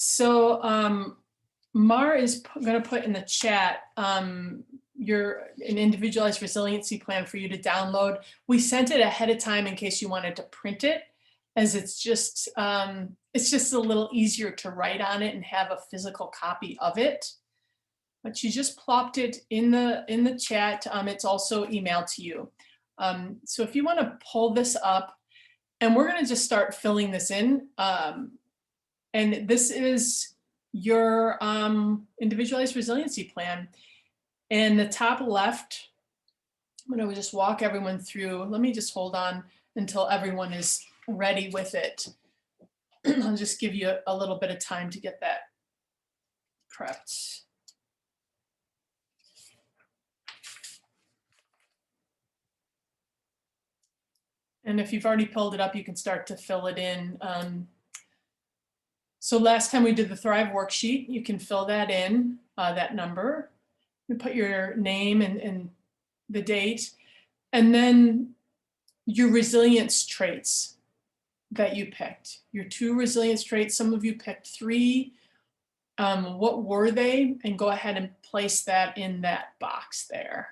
So Mar is going to put in the chat an individualized resiliency plan for you to download. We sent it ahead of time in case you wanted to print it, as it's just a little easier to write on it and have a physical copy of it. But she just plopped it in the chat. It's also emailed to you. So if you want to pull this up, and we're going to just start filling this in. And this is your individualized resiliency plan. In the top left, I'm going to just walk everyone through. Let me just hold on until everyone is ready with it. I'll just give you a little bit of time to get that prepped. And if you've already pulled it up, you can start to fill it in. So last time we did the Thrive worksheet, you can fill that in, that number. You put your name and the date, and then your resilience traits that you picked. Your 2 resilience traits, some of you picked 3. What were they? And go ahead and place that in that box there.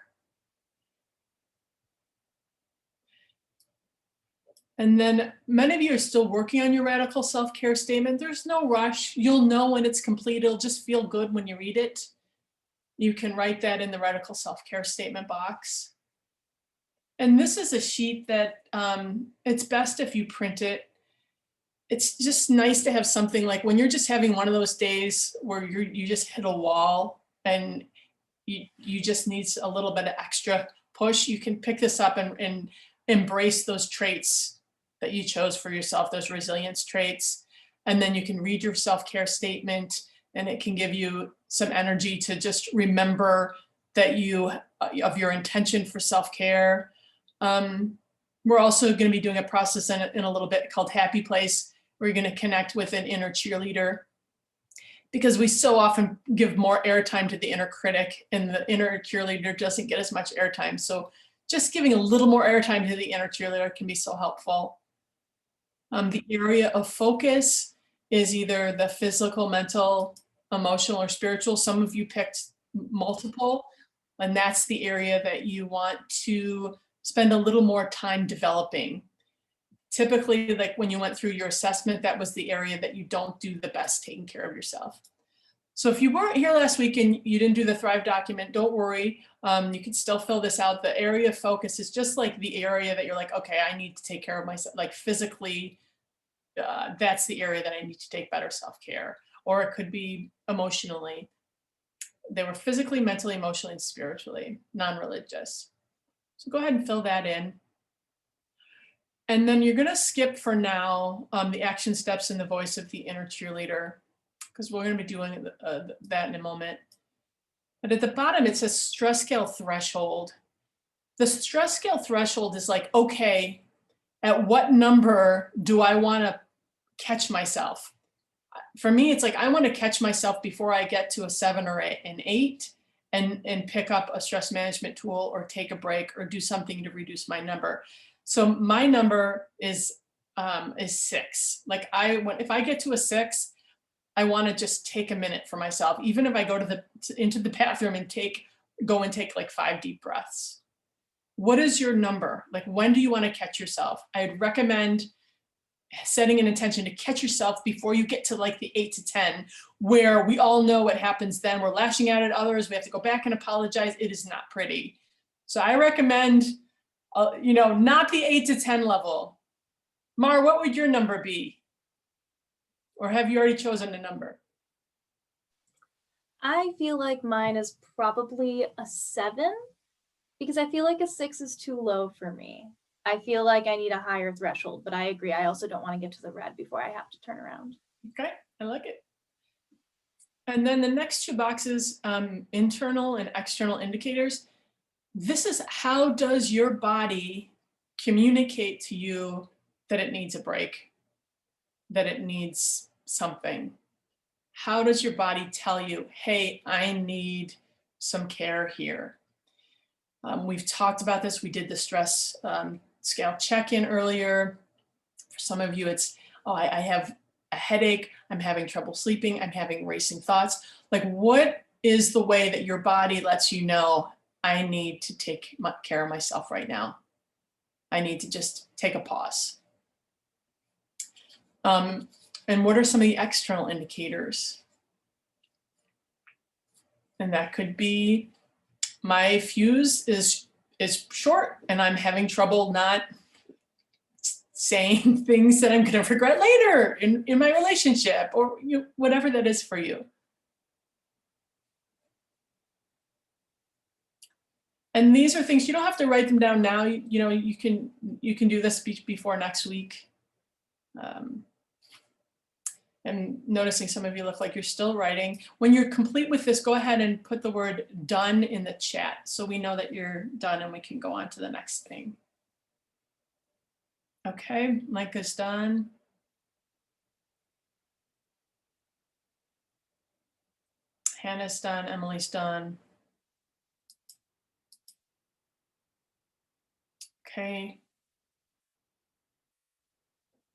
And then many of you are still working on your radical self-care statement. There's no rush. You'll know when it's complete. It'll just feel good when you read it. You can write that in the radical self-care statement box. And this is a sheet that it's best if you print it. It's just nice to have something like when you're just having one of those days where you just hit a wall and you just need a little bit of extra push. You can pick this up and embrace those traits that you chose for yourself, those resilience traits. And then you can read your self-care statement, and it can give you some energy to just remember that of your intention for self-care. We're also going to be doing a process in a little bit called Happy Place, where you're going to connect with an inner cheerleader, because we so often give more airtime to the inner critic, and the inner cheerleader doesn't get as much airtime. So just giving a little more airtime to the inner cheerleader can be so helpful. The area of focus is either the physical, mental, emotional, or spiritual. Some of you picked multiple, and that's the area that you want to spend a little more time developing. Typically, like when you went through your assessment, that was the area that you don't do the best taking care of yourself. So if you weren't here last week and you didn't do the Thrive document, don't worry. You can still fill this out. The area of focus is just like the area that you're like, okay, I need to take care of myself, like physically, that's the area that I need to take better self-care. Or it could be emotionally. They were physically, mentally, emotionally, and spiritually, non-religious. So go ahead and fill that in. And then you're gonna skip for now the action steps in the voice of the inner cheerleader, because we're going to be doing that in a moment. But at the bottom, it says stress scale threshold. The stress scale threshold is like, okay, at what number do I want to catch myself? For me, it's like, I want to catch myself before I get to a 7 or an 8 and pick up a stress management tool or take a break or do something to reduce my number. So my number is 6. Like if I get to a 6, I want to just take a minute for myself, even if I go into the bathroom and go and take like 5 deep breaths. What is your number? Like, when do you want to catch yourself? I'd recommend setting an intention to catch yourself before you get to like the 8 to 10, where we all know what happens then. We're lashing out at others. We have to go back and apologize. It is not pretty. So I recommend, not the 8 to 10 level. Mar, what would your number be? Or have you already chosen a number? I feel like mine is probably a 7, because I feel like a 6 is too low for me. I feel like I need a higher threshold, but I agree. I also don't want to get to the red before I have to turn around. Okay, I like it. And then the next 2 boxes, internal and external indicators. This is how does your body communicate to you that it needs a break, that it needs something? How does your body tell you, hey, I need some care here? We've talked about this. We did the stress scale check-in earlier. For some of you, it's, oh, I have a headache, I'm having trouble sleeping, I'm having racing thoughts. Like, what is the way that your body lets you know, I need to take care of myself right now? I need to just take a pause. And what are some of the external indicators? And that could be, my fuse is short and I'm having trouble not saying things that I'm going to regret later in my relationship, or whatever that is for you. And these are things, you don't have to write them down now. You can do this before next week. And noticing some of you look like you're still writing. When you're complete with this, go ahead and put the word done in the chat so we know that you're done and we can go on to the next thing. Okay, Micah's done. Hannah's done, Emily's done. Okay.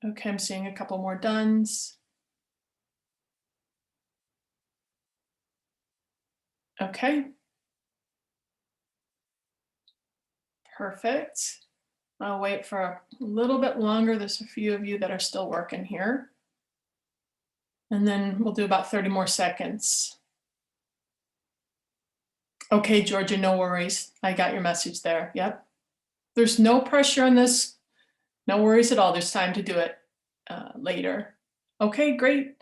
Okay, I'm seeing a couple more dones. Okay. Perfect. I'll wait for a little bit longer. There's a few of you that are still working here. And then we'll do about 30 more seconds. Okay, Georgia, no worries. I got your message there. Yep. There's no pressure on this. No worries at all. There's time to do it later. Okay, great.